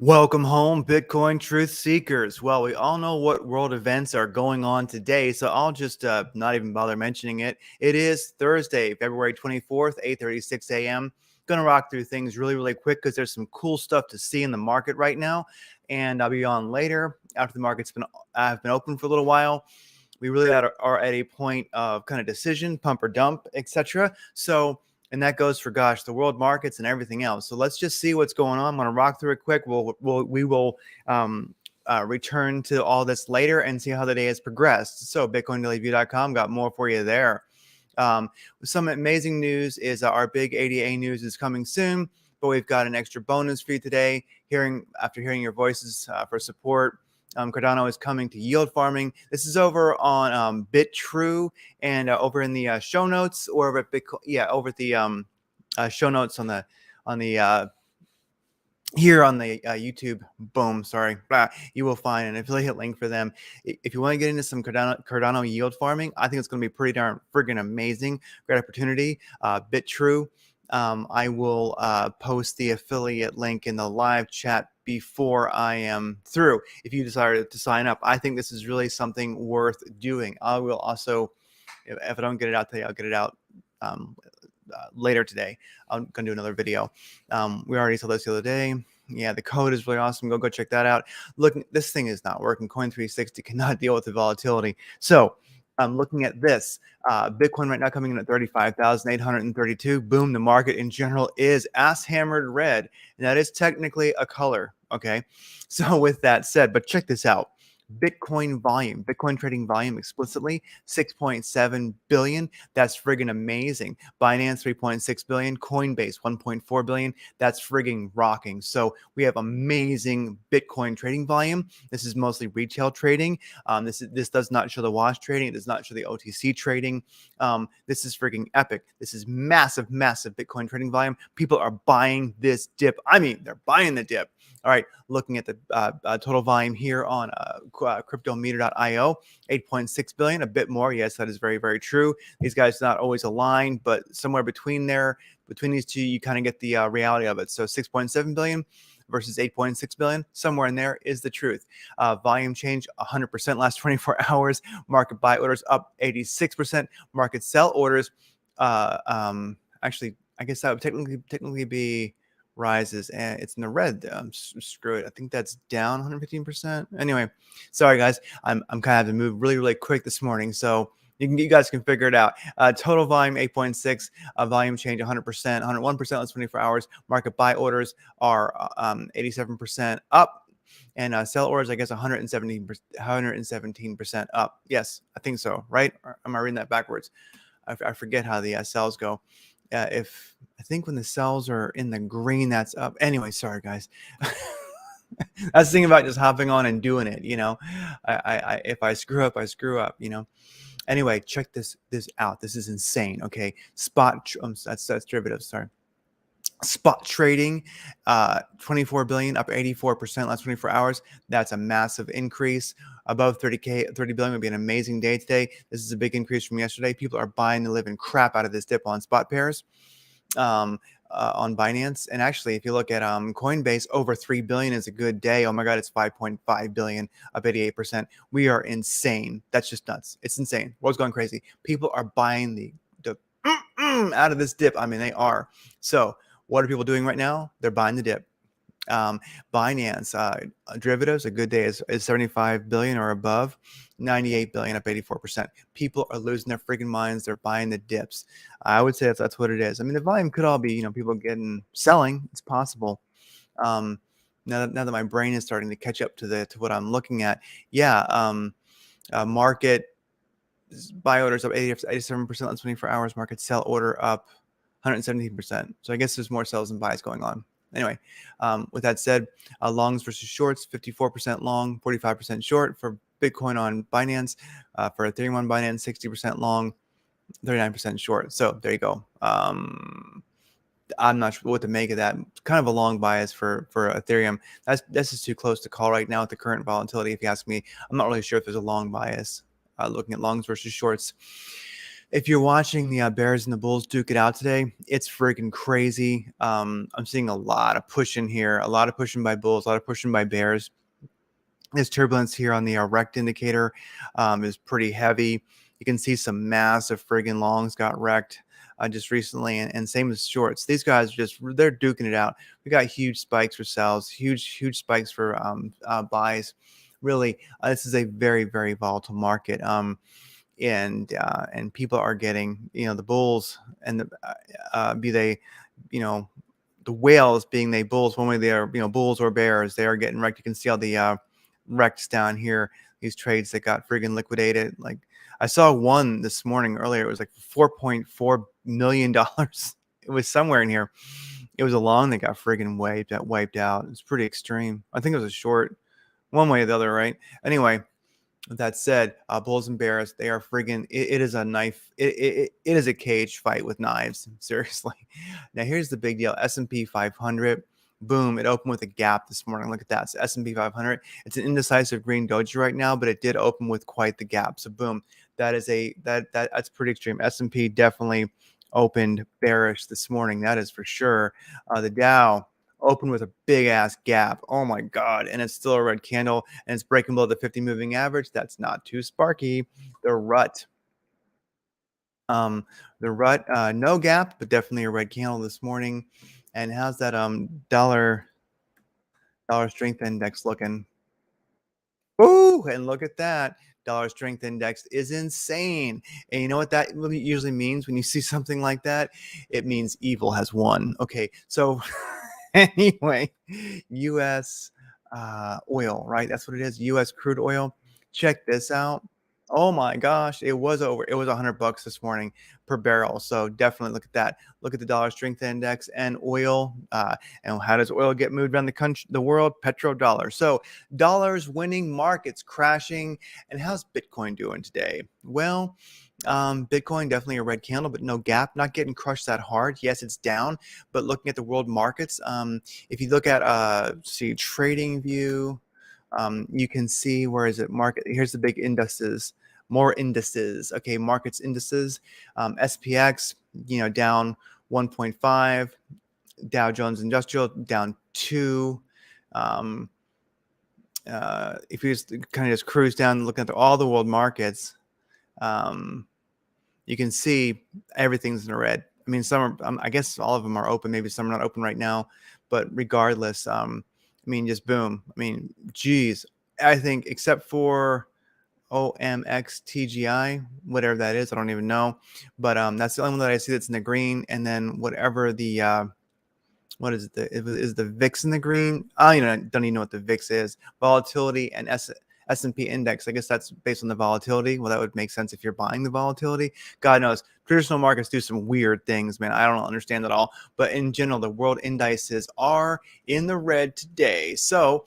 Welcome home, Bitcoin truth seekers. Well, we all know what world events are going on today, so I'll just not even bother mentioning it. It is Thursday, February 24th, 8:36 a.m. Gonna rock through things really quick because there's some cool stuff to see in the market right now, and I'll be on later after the market's been open for a little while. We really are at a point of kind of decision, pump or dump, etc. So, and that goes for the world markets and everything else. So let's just see what's going on. I'm going to rock through it quick. We will return to all this later and see how the day has progressed. So BitcoinDailyView.com got more for you there. Some amazing news is our big ADA news is coming soon, but we've got an extra bonus for you today. After hearing your voices for support. Cardano is coming to yield farming. This is over on Bitrue and over in the show notes, or over at Bitcoin. Yeah, over at the show notes on the here on the YouTube. Boom, sorry. You will find an affiliate link for them. If you want to get into some Cardano yield farming, I think it's going to be pretty darn friggin' amazing. Great opportunity. Bitrue. I will post the affiliate link in the live chat before I am through. If you decided to sign up, I think this is really something worth doing. I will also, if I don't get it out today, I'll get it out later today. I'm going to do another video. We already saw this the other day. Yeah, the code is really awesome. Go check that out. Look, this thing is not working. Coin360 cannot deal with the volatility. So I'm looking at this. Bitcoin right now coming in at 35,832. Boom, the market in general is ass hammered red. And that is technically a color. Okay. So with that said, but check this out. Bitcoin trading volume explicitly 6.7 billion. That's friggin' amazing. Binance 3.6 billion, Coinbase 1.4 billion. That's friggin' rocking. So we have amazing Bitcoin trading volume. This is mostly retail trading. This does not show the wash trading. It does not show the OTC trading. This is friggin' epic. This is massive Bitcoin trading volume. People are buying this dip. I mean, they're buying the dip. All right, looking at the total volume here on cryptometer.io, 8.6 billion, a bit more. Yes, that is very true. These guys are not always aligned, but somewhere between these two, you kind of get the reality of it. So 6.7 billion versus 8.6 billion, somewhere in there is the truth. Volume change 100% last 24 hours. Market buy orders up 86%. Market sell orders, actually, I guess that would technically be rises, and it's in the red. Screw it. I think that's down 115%. Anyway, sorry guys. I'm kind of having to move really quick this morning, so you guys can figure it out. Total volume 8.6, volume change 100%, 101% last 24 hours. Market buy orders are 87% up, and sell orders, I guess, 117% up. Yes, I think so, right? Or am I reading that backwards? I forget how the sells go. If I think when the cells are in the green, that's up. Anyway, sorry guys. That's the thing about just hopping on and doing it. If I screw up, I screw up. Anyway, check this out. This is insane. Okay, that's derivatives. Sorry. Spot trading, 24 billion, up 84% last 24 hours. That's a massive increase. Above 30 billion would be an amazing day today. This is a big increase from yesterday. People are buying the living crap out of this dip on spot pairs on Binance. And actually, if you look at Coinbase, over 3 billion is a good day. Oh my God, it's 5.5 billion, up 88%. We are insane. That's just nuts. It's insane. World's going crazy. People are buying the out of this dip. I mean, they are. So what are people doing right now? They're buying the dip. Binance derivatives, a good day is 75 billion or above, 98 billion, up 84%. People are losing their freaking minds. They're buying the dips. I would say that's what it is. I mean, the volume could all be, people selling. It's possible. Now that my brain is starting to catch up to what I'm looking at. Yeah. Market buy orders up 87% last 24 hours. Market sell order up 117%. So I guess there's more sells and buys going on. Anyway, with that said, longs versus shorts, 54% long, 45% short for Bitcoin on Binance. For Ethereum on Binance, 60% long, 39% short. So there you go. I'm not sure what to make of that. Kind of a long bias for Ethereum. That's just too close to call right now with the current volatility. If you ask me, I'm not really sure if there's a long bias. Looking at longs versus shorts. If you're watching the Bears and the Bulls duke it out today, it's freaking crazy. I'm seeing a lot of pushing here, a lot of pushing by Bulls, a lot of pushing by Bears. This turbulence here on the rect indicator is pretty heavy. You can see some massive friggin' longs got wrecked just recently, and same as shorts. These guys they're duking it out. We got huge spikes for sells, huge spikes for buys. Really, this is a very very volatile market. And people are getting, the bulls and the be they, you know the whales, being they bulls, one way they are, bulls or bears, they are getting wrecked. You can see all the wrecks down here, these trades that got friggin' liquidated. Like, I saw one this morning earlier, it was like $4.4 million. It was somewhere in here. It was a long that got friggin' wiped out. It's pretty extreme. I think it was a short, one way or the other, right? Anyway, that said, bulls and bears, they are friggin' it is a knife. It is a cage fight with knives. Seriously. Now here's the big deal. S&P 500, boom, it opened with a gap this morning. Look at that. So S&P 500, it's an indecisive green doji right now, but it did open with quite the gap. So boom, that's pretty extreme. S&P definitely opened bearish this morning. That is for sure. The Dow open with a big ass gap. Oh my God. And it's still a red candle, and it's breaking below the 50 moving average. That's not too sparky. The rut. Um, no gap, but definitely a red candle this morning. And how's that dollar strength index looking? Ooh, and look at that. Dollar strength index is insane. And you know what that usually means when you see something like that? It means evil has won. Okay, so anyway, U.S. Oil, right? That's what it is. U.S. crude oil. Check this out. Oh my gosh, it was $100 this morning per barrel. So definitely look at that. Look at the dollar strength index and oil. And how does oil get moved around the country, the world? Petrodollar. So dollars winning, markets crashing. And how's Bitcoin doing today? Well, Bitcoin definitely a red candle, but no gap, not getting crushed that hard. Yes, it's down, but looking at the world markets, if you look at see trading view, you can see, where is it? Market. Here's the big indices, more indices. Okay, markets indices. SPX, down 1.5. Dow Jones Industrial down 2. Um, if you just kind of just cruise down, looking at all the world markets, you can see everything's in the red. I mean, some are, I guess all of them are open. Maybe some are not open right now, but regardless, I mean, just boom. I mean, geez, I think except for OMX TGI, whatever that is, I don't even know. But that's the only one that I see that's in the green. And then whatever the what is it? Is the VIX in the green? I don't even know what the VIX is. Volatility and S&P index. I guess that's based on the volatility. Well, that would make sense if you're buying the volatility. God knows, traditional markets do some weird things, man. I don't understand it all. But in general, the world indices are in the red today. So,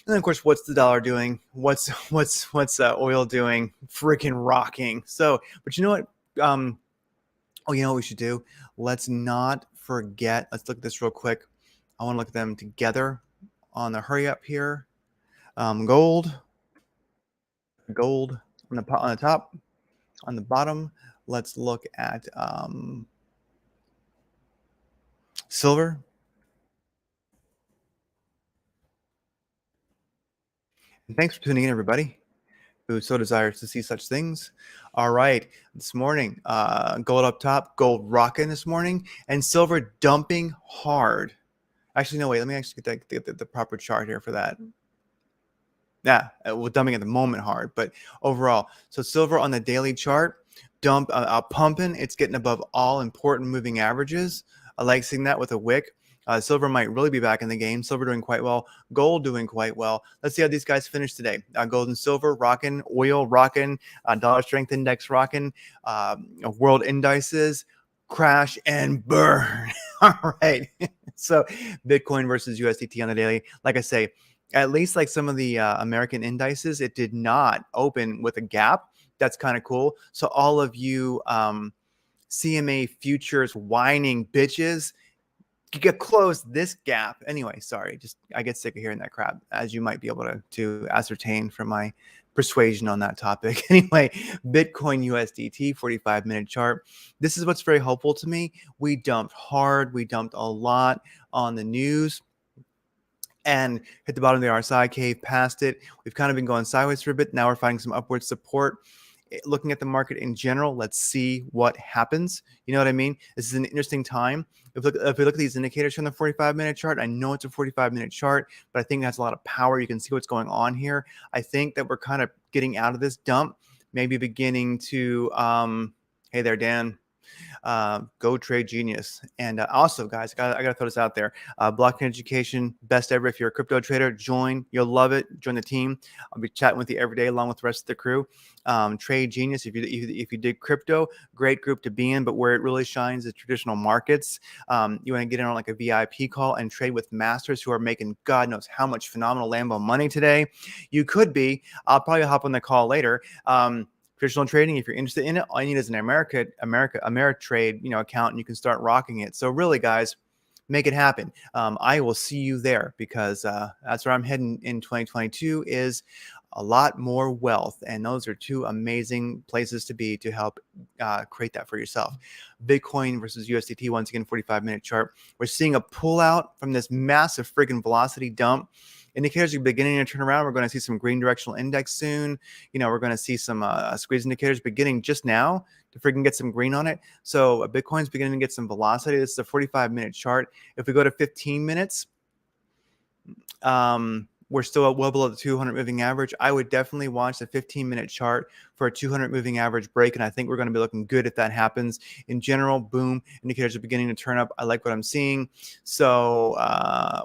and then of course, what's the dollar doing? What's oil doing? Freaking rocking. So, but you know what? Oh, you know what we should do? Let's not forget. Let's look at this real quick. I want to look at them together on the hurry up here. Gold on the top, on the bottom. Let's look at silver. And thanks for tuning in, everybody who so desires to see such things. All right, this morning, gold up top, gold rocking this morning, and silver dumping hard. Actually, no, wait, let me actually get the proper chart here for that. Yeah, well, dumping at the moment hard, but overall. So silver on the daily chart, pumping. It's getting above all important moving averages. I like seeing that with a wick. Silver might really be back in the game. Silver doing quite well. Gold doing quite well. Let's see how these guys finish today. Gold and silver rocking. Oil rocking. Dollar strength index rocking. World indices crash and burn. All right. So Bitcoin versus USDT on the daily. Like I say, at least like some of the American indices, it did not open with a gap. That's kind of cool. So all of you CMA futures whining bitches, you get close this gap. Anyway, sorry, just I get sick of hearing that crap, as you might be able to ascertain from my persuasion on that topic. Anyway, Bitcoin USDT 45-minute chart. This is what's very helpful to me. We dumped hard. We dumped a lot on the news and hit the bottom of the RSI, cave past it. We've kind of been going sideways for a bit. Now we're finding some upward support. Looking at the market in general, let's see what happens. You know what I mean? This is an interesting time. If we look at these indicators from the 45-minute chart, I know it's a 45-minute chart, but I think it has a lot of power. You can see what's going on here. I think that we're kind of getting out of this dump, maybe beginning to, hey there, Dan. Go trade genius. And also, guys, I gotta throw this out there. Blockchain education, best ever. If you're a crypto trader, join. You'll love it. Join the team. I'll be chatting with you every day along with the rest of the crew. Trade genius. If you dig crypto, great group to be in. But where it really shines is traditional markets. You want to get in on like a VIP call and trade with masters who are making God knows how much phenomenal Lambo money today. You could be. I'll probably hop on the call later. Traditional trading, if you're interested in it, all you need is an Ameritrade, account, and you can start rocking it. So really, guys, make it happen. I will see you there because that's where I'm heading in 2022 is a lot more wealth. And those are two amazing places to be to help create that for yourself. Bitcoin versus USDT, once again, 45-minute chart. We're seeing a pullout from this massive friggin' velocity dump. Indicators are beginning to turn around. We're going to see some green directional index soon. We're going to see some squeeze indicators beginning just now to freaking get some green on it. So Bitcoin's beginning to get some velocity. This is a 45-minute chart. If we go to 15 minutes, we're still well below the 200 moving average. I would definitely watch the 15-minute chart for a 200 moving average break, and I think we're going to be looking good if that happens. In general, boom, indicators are beginning to turn up. I like what I'm seeing. So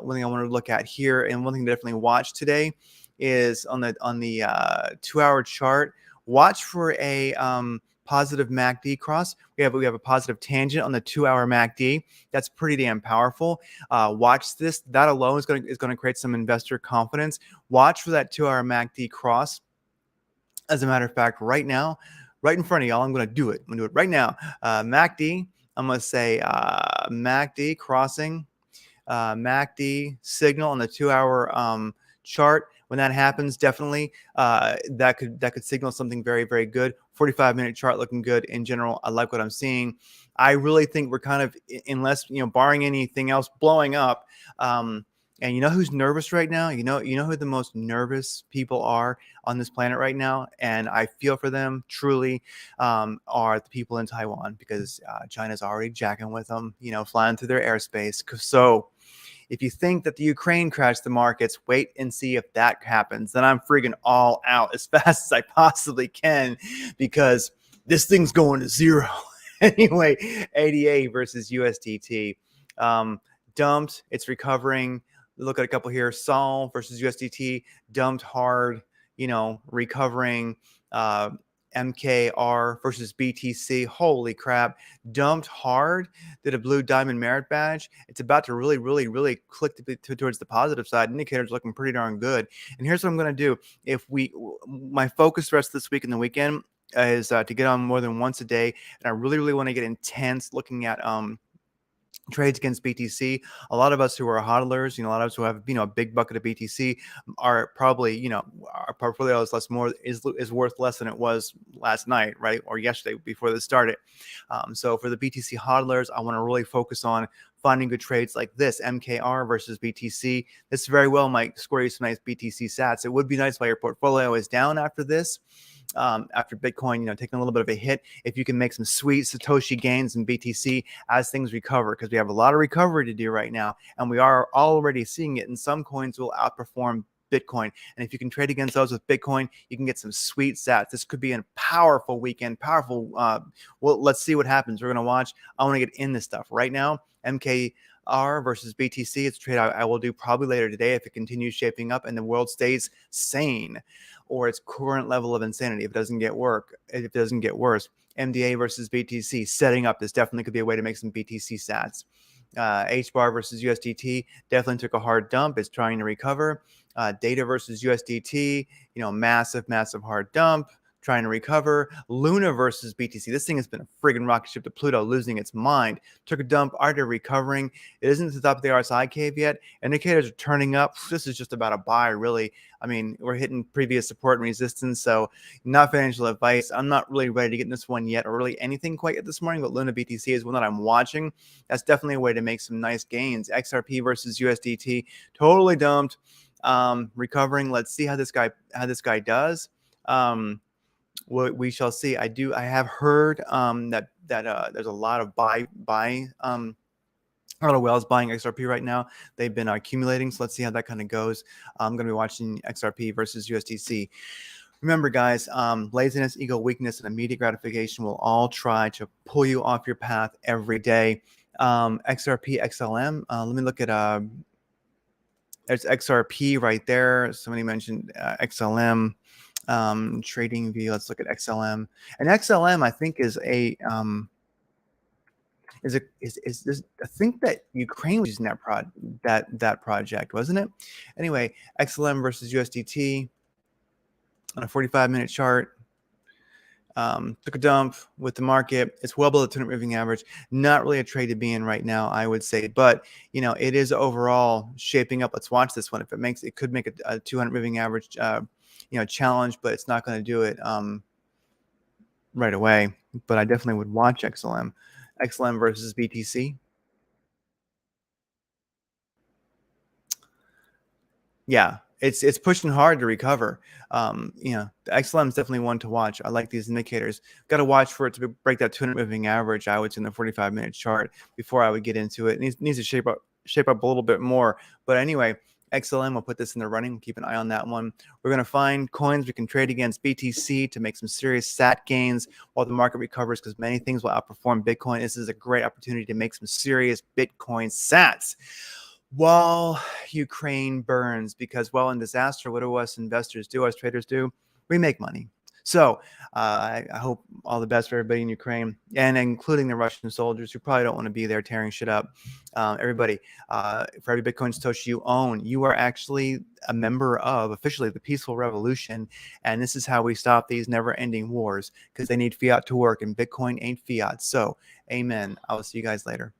one thing I want to look at here, and one thing to definitely watch today, is on the 2-hour chart. Watch for a positive MACD cross. We have a positive tangent on the 2-hour MACD. That's pretty damn powerful. Watch this. That alone is going to create some investor confidence. Watch for that 2-hour MACD cross. As a matter of fact, right now, right in front of y'all, I'm going to do it. I'm going to do it right now. MACD. I'm going to say MACD crossing. MACD signal on the 2-hour chart. When that happens, definitely that could signal something very, very good. 45-minute chart looking good in general. I like what I'm seeing. I really think we're kind of, unless barring anything else blowing up. And you know who's nervous right now? You know who the most nervous people are on this planet right now, and I feel for them truly. Are the people in Taiwan, because China's already jacking with them, flying through their airspace. So if you think that the Ukraine crashed the markets, wait and see if that happens. Then I'm freaking all out as fast as I possibly can, because this thing's going to zero. Anyway, ADA versus USDT. Dumped. It's recovering. Look at a couple here. Sol versus USDT. Dumped hard, recovering. MKR versus BTC. Holy crap. Dumped hard. Did a blue diamond merit badge. It's about to really, really, really click towards the positive side. Indicators looking pretty darn good. And here's what I'm going to do. My focus the rest of this week and the weekend is to get on more than once a day. And I really, really want to get intense looking at trades against BTC. A lot of us who are hodlers, a lot of us who have, a big bucket of BTC are probably, our portfolio is worth less than it was last night, right? Or yesterday before this started. So for the BTC hodlers, I want to really focus on finding good trades like this, MKR versus BTC. This very well might score you some nice BTC sats. It would be nice while your portfolio is down after this. After Bitcoin, taking a little bit of a hit, if you can make some sweet Satoshi gains in BTC as things recover, because we have a lot of recovery to do right now, and we are already seeing it. And some coins will outperform Bitcoin. And if you can trade against those with Bitcoin, you can get some sweet sats. This could be a powerful weekend, powerful. Well, let's see what happens. We're going to watch. I want to get in this stuff right now. MKR versus BTC. It's a trade I will do probably later today if it continues shaping up and the world stays sane, or its current level of insanity. If it doesn't get worse, MDA versus BTC setting up. This definitely could be a way to make some BTC sats. HBAR versus USDT definitely took a hard dump. It's trying to recover. Data versus USDT, massive hard dump. trying to recover. Luna versus BTC. This thing has been a friggin' rocket ship to Pluto, losing its mind. Took a dump, already recovering. It isn't at the top of the RSI cave yet. Indicators are turning up. This is just about a buy, really. I mean, we're hitting previous support and resistance, so not financial advice. I'm not really ready to get in this one yet, or really anything quite yet this morning, but Luna BTC is one that I'm watching. That's definitely a way to make some nice gains. XRP versus USDT, totally dumped. Recovering. Let's see how this guy does. We shall see. I have heard that there's a lot of a lot of whales buying XRP right now. They've been accumulating, so let's see how that kind of goes. I'm going to be watching XRP versus USDC. Remember, guys, laziness, ego, weakness, and immediate gratification will all try to pull you off your path every day. XRP, XLM. Let me look at there's XRP right there. Somebody mentioned XLM. Trading view. Let's look at XLM. And XLM, I think, is a this, I think that Ukraine was using that project, wasn't it? Anyway, XLM versus USDT on a 45-minute chart. Took a dump with the market. It's well below the 200 moving average. Not really a trade to be in right now, I would say, but it is overall shaping up. Let's watch this one. If it could make a 200 moving average challenge, but it's not going to do it right away. But I definitely would watch XLM versus BTC. Yeah, it's pushing hard to recover. The XLM is definitely one to watch. I like these indicators. Got to watch for it to break that 200 moving average. I would say in the 45-minute chart before I would get into it. It needs to shape up a little bit more. But anyway, XLM, we'll put this in the running. Keep an eye on that one. We're going to find coins we can trade against BTC to make some serious SAT gains while the market recovers, because many things will outperform Bitcoin. This is a great opportunity to make some serious Bitcoin SATs while Ukraine burns, because while in disaster, what do us investors do, us traders do? We make money. So I hope all the best for everybody in Ukraine, and including the Russian soldiers who probably don't want to be there tearing shit up. Everybody, for every Bitcoin Satoshi you own, you are actually a member of officially the peaceful revolution. And this is how we stop these never-ending wars, because they need fiat to work, and Bitcoin ain't fiat. So amen. I will see you guys later.